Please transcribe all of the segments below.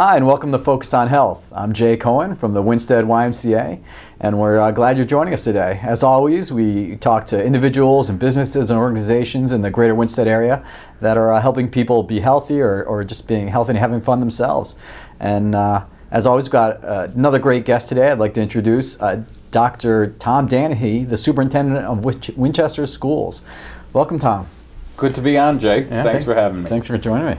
Hi, and welcome to Focus on Health. I'm Jay Cohen from the Winsted YMCA, and we're glad you're joining us today. As always, we talk to individuals and businesses and organizations in the greater Winsted area that are helping people be healthy or just being healthy and having fun themselves. And as always, we've got another great guest today. I'd like to introduce Dr. Tom Danahy, the Superintendent of Winchester Schools. Welcome, Tom. Good to be on, Jay. Yeah, Thanks for having me. Thanks for joining me.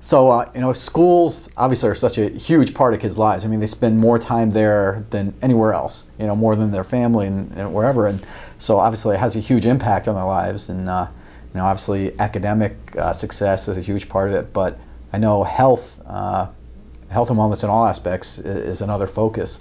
Schools obviously are such a huge part of kids' lives. I mean, they spend more time there than anywhere else, more than their family and wherever. And so obviously it has a huge impact on their lives. And, obviously academic success is a huge part of it. But I know health and wellness in all aspects is another focus.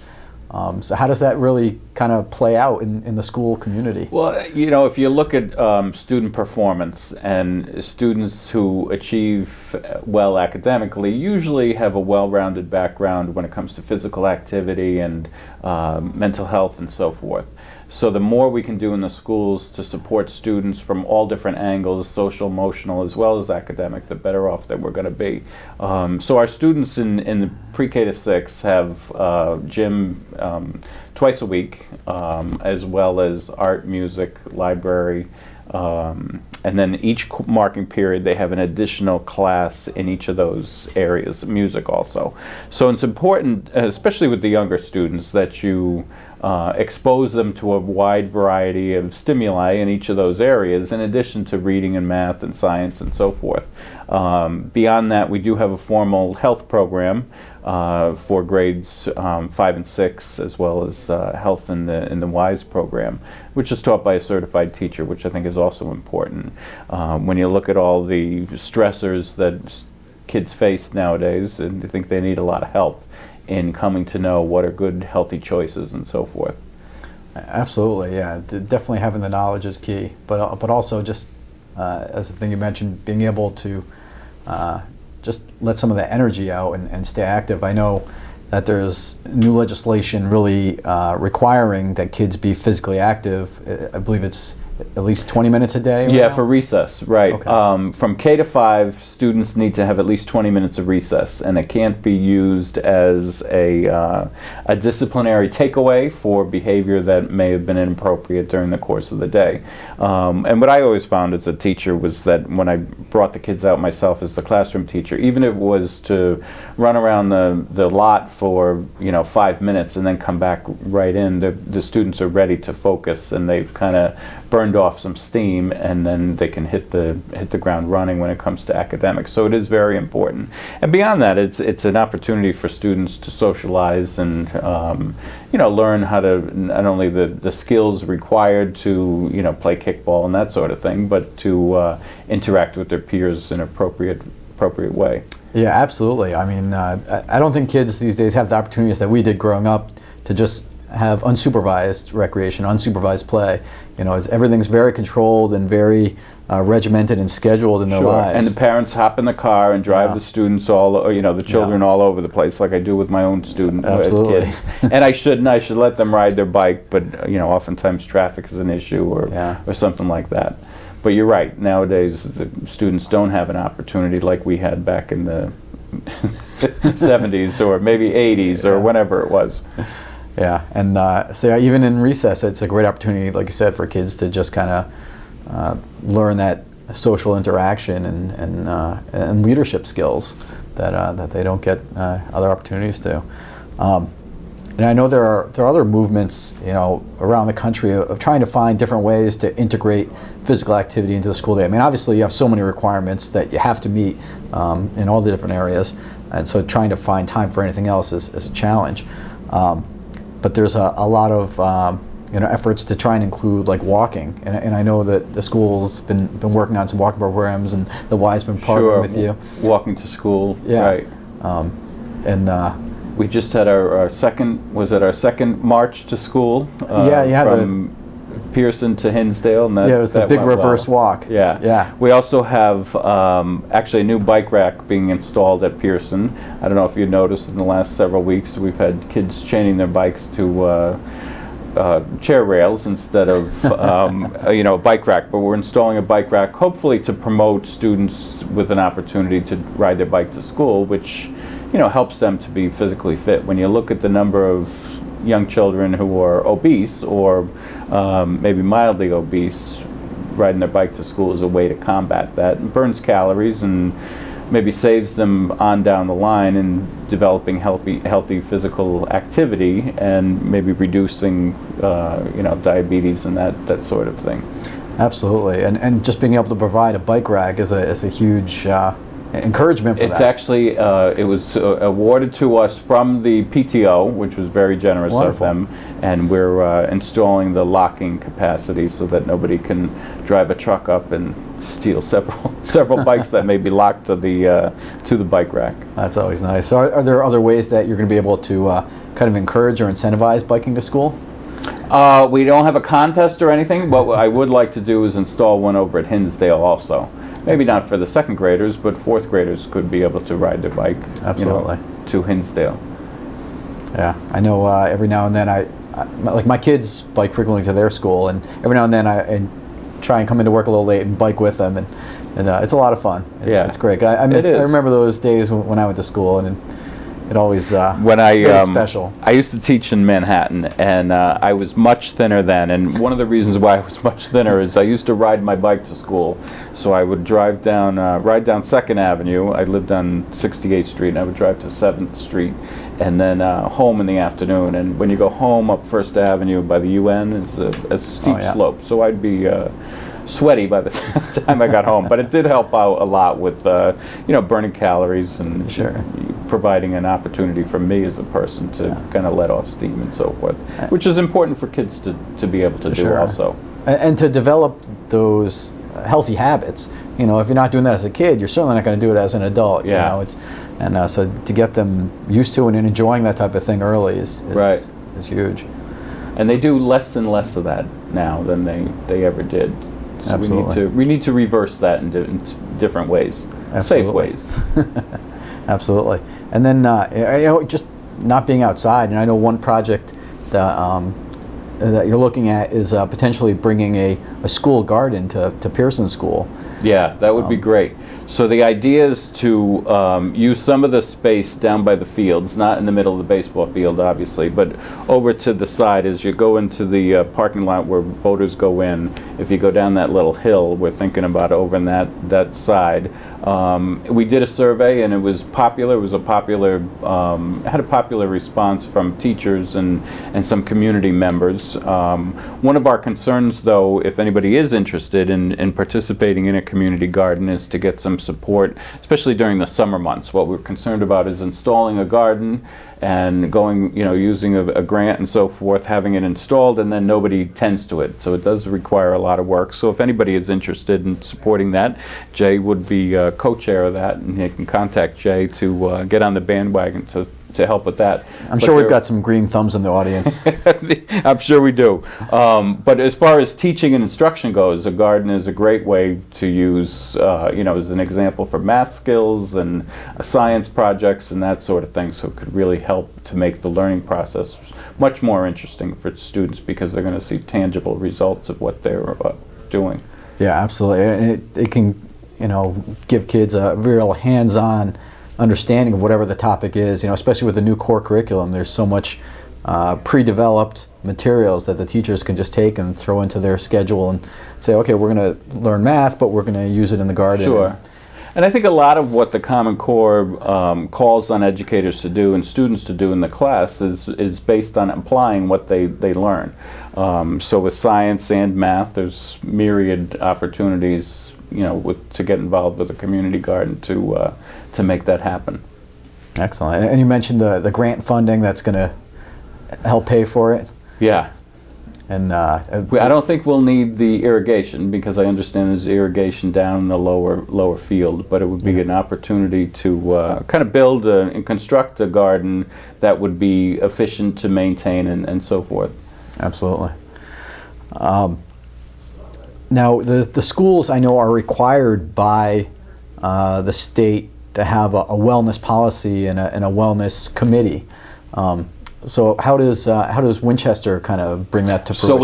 So how does that really kind of play out in the school community? Well, if you look at student performance, and students who achieve well academically usually have a well-rounded background when it comes to physical activity and mental health and so forth. So the more we can do in the schools to support students from all different angles, social, emotional, as well as academic, the better off that we're going to be. So our students in the pre-K to 6 have gym twice a week, as well as art, music, library, and then each marking period they have an additional class in each of those areas, music also. So it's important, especially with the younger students, that you expose them to a wide variety of stimuli in each of those areas, in addition to reading and math and science and so forth. Beyond that, we do have a formal health program for grades 5 and 6, as well as health in the WISE program, which is taught by a certified teacher, which I think is also important. When you look at all the stressors that kids face nowadays, and I think they need a lot of help in coming to know what are good, healthy choices and so forth. Absolutely, yeah. Definitely having the knowledge is key, but also just as the thing you mentioned, being able to just let some of the energy out and stay active. I know that there's new legislation really requiring that kids be physically active. I believe it's at least 20 minutes a day? Yeah, for recess, right. Okay. From K to 5, students need to have at least 20 minutes of recess, and it can't be used as a disciplinary takeaway for behavior that may have been inappropriate during the course of the day. And what I always found as a teacher was that when I brought the kids out myself as the classroom teacher, even if it was to run around the lot for 5 minutes and then come back right in, the students are ready to focus, and they've kind of burned off some steam, and then they can hit the ground running when it comes to academics. So it is very important. And beyond that, it's an opportunity for students to socialize and learn how to, not only the skills required to play kickball and that sort of thing, but to interact with their peers in an appropriate way. Yeah, absolutely. I mean, I don't think kids these days have the opportunities that we did growing up to just have unsupervised recreation, unsupervised play. Everything's very controlled and very regimented and scheduled in their lives. And the parents hop in the car and drive the students the children all over the place, like I do with my own kids. And I should let them ride their bike, but oftentimes traffic is an issue or something like that. But you're right. Nowadays, the students don't have an opportunity like we had back in the 70s or maybe 80s or whenever it was. Yeah, and even in recess, it's a great opportunity, like you said, for kids to just kind of learn that social interaction and leadership skills that they don't get other opportunities to. And I know there are other movements, around the country of trying to find different ways to integrate physical activity into the school day. I mean, obviously you have so many requirements that you have to meet in all the different areas, and so trying to find time for anything else is a challenge. But there's a lot of efforts to try and include like walking, and I know that the school's been working on some walking programs, and the Y's been partnering with you. Walking to school, yeah. Right. We just had our second march to school? From Pearson to Hinsdale. And it was the big reverse walk. Yeah. We also have actually a new bike rack being installed at Pearson. I don't know if you noticed in the last several weeks we've had kids chaining their bikes to chair rails instead of a bike rack, but we're installing a bike rack hopefully to promote students with an opportunity to ride their bike to school, which helps them to be physically fit. When you look at the number of young children who are obese or maybe mildly obese, riding their bike to school is a way to combat that. It burns calories and maybe saves them on down the line in developing healthy physical activity and maybe reducing diabetes and that sort of thing. Absolutely, and just being able to provide a bike rack is a huge encouragement for that. It's actually, it was awarded to us from the PTO, which was very generous Wonderful. of them, and we're installing the locking capacity so that nobody can drive a truck up and steal several bikes that may be locked to the bike rack. That's always nice. So are there other ways that you're going to be able to kind of encourage or incentivize biking to school? We don't have a contest or anything. What I would like to do is install one over at Hinsdale also. Maybe not for the second graders, but fourth graders could be able to ride their bike. Absolutely. To Hinsdale. Yeah, I know. Every now and then, like my kids bike frequently to their school, and every now and then I try and come into work a little late and bike with them, and it's a lot of fun. Yeah, it's great. I remember those days when I went to school, and it always made special. I used to teach in Manhattan, and I was much thinner then. And one of the reasons why I was much thinner is I used to ride my bike to school. So I would ride down 2nd Avenue. I lived on 68th Street, and I would drive to 7th Street, and then home in the afternoon. And when you go home up 1st Avenue by the UN, it's a steep slope. So I'd be sweaty by the time I got home, but it did help out a lot with burning calories and Sure. providing an opportunity for me as a person to kind of let off steam and so forth, which is important for kids to be able to do Sure. also. And to develop those healthy habits. If you're not doing that as a kid, you're certainly not going to do it as an adult. Yeah. So to get them used to and enjoying that type of thing early is huge. And they do less and less of that now than they ever did. So Absolutely. we need to reverse that in different ways, Absolutely. safe ways. Absolutely. And then just not being outside. And I know one project that you're looking at is potentially bringing a school garden to Pearson School. Yeah, that would be great. So the idea is to use some of the space down by the fields, not in the middle of the baseball field, obviously, but over to the side as you go into the parking lot where voters go in. If you go down that little hill, we're thinking about over in that side. We did a survey and it was popular. It was had a popular response from teachers and some community members. One of our concerns, though, if anybody is interested in participating in a community garden, is to get some support, especially during the summer months. What we're concerned about is installing a garden and going, using a grant and so forth, having it installed, and then nobody tends to it. So it does require a lot of work. So if anybody is interested in supporting that, Jay would be co-chair of that, and you can contact Jay to get on the bandwagon to help with that. I'm sure we've got some green thumbs in the audience. I'm sure we do. But as far as teaching and instruction goes, a garden is a great way to use, as an example for math skills and science projects and that sort of thing. So it could really help to make the learning process much more interesting for students because they're going to see tangible results of what they're doing. Yeah, absolutely. And it can, give kids a real hands-on understanding of whatever the topic is, especially with the new core curriculum. There's so much pre-developed materials that the teachers can just take and throw into their schedule and say, okay, we're going to learn math, but we're going to use it in the garden. Sure. And I think a lot of what the Common Core calls on educators to do and students to do in the class is based on applying what they learn. So with science and math, there's myriad opportunities, to get involved with a community garden to make that happen. Excellent. And you mentioned the grant funding that's going to help pay for it. Yeah. And I don't think we'll need the irrigation because I understand there's irrigation down in the lower field, but it would be an opportunity to kind of build and construct a garden that would be efficient to maintain and so forth. Absolutely. Now, the schools I know are required by the state to have a wellness policy and a wellness committee. So how does Winchester kind of bring that to fruition? So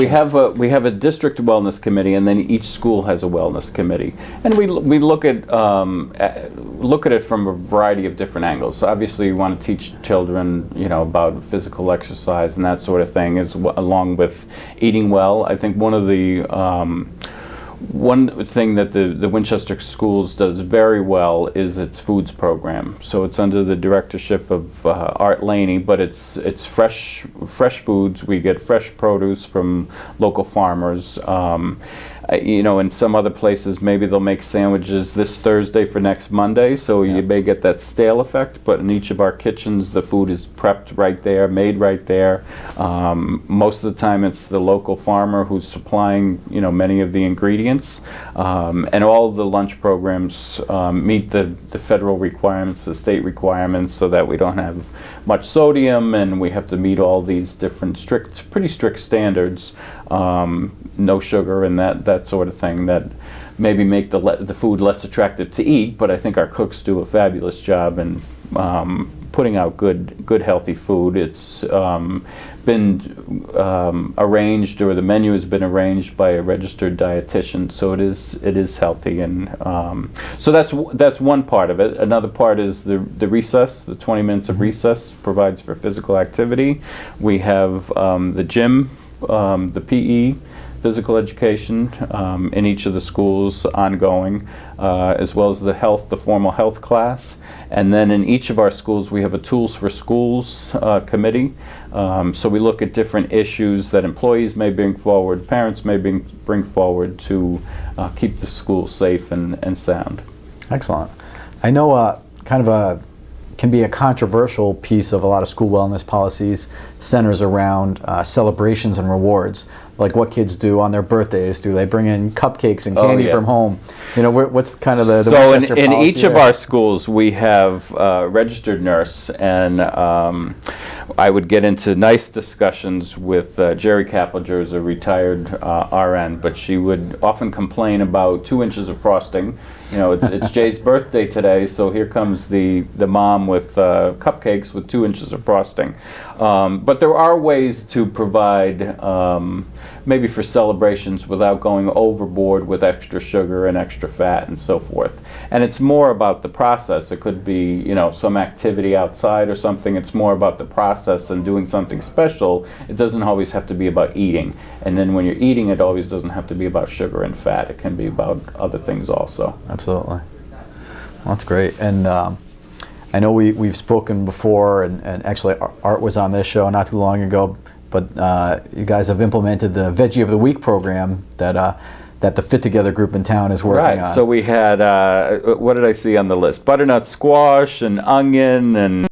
we have a district wellness committee, and then each school has a wellness committee, and we look at it from a variety of different angles. So obviously, you want to teach children, about physical exercise and that sort of thing, along with eating well. I think one thing that the Winchester Schools does very well is its foods program. So it's under the directorship of Art Laney, but it's fresh foods. We get fresh produce from local farmers. In some other places, maybe they'll make sandwiches this Thursday for next Monday, so you may get that stale effect, but in each of our kitchens, the food is prepped right there, made right there. Most of the time, it's the local farmer who's supplying, many of the ingredients. And all of the lunch programs meet the federal requirements, the state requirements, so that we don't have much sodium, and we have to meet all these different pretty strict standards. No sugar and that sort of thing that maybe make the food less attractive to eat, but I think our cooks do a fabulous job in putting out good healthy food. It's been arranged, or the menu has been arranged by a registered dietitian, so it is healthy, and so that's one part of it. Another part is the recess. The 20 minutes of recess provides for physical activity. We have the gym, the PE, physical education in each of the schools ongoing, as well as the formal health class. And then in each of our schools, we have a Tools for Schools committee. So we look at different issues that employees may bring forward, parents may bring forward to keep the school safe and sound. Excellent. I know can be a controversial piece of a lot of school wellness policies centers around celebrations and rewards, like what kids do on their birthdays. Do they bring in cupcakes and candy from home? What's kind of the so Winchester in policy each of there? our schools, we have a registered nurse, and I would get into nice discussions with Jerry Kapplinger, is a retired RN, but she would often complain about 2 inches of frosting. It's Jay's birthday today, so here comes the mom with cupcakes with 2 inches of frosting. But there are ways to provide, maybe for celebrations, without going overboard with extra sugar and extra fat and so forth. And it's more about the process. It could be, some activity outside or something. It's more about the process and doing something special. It doesn't always have to be about eating. And then when you're eating, it always doesn't have to be about sugar and fat. It can be about other things also. Absolutely. Well, that's great. And I know we've spoken before, and actually Art was on this show not too long ago, but you guys have implemented the Veggie of the Week program that the Fit Together group in town is working on. So we had, what did I see on the list? Butternut squash and onion and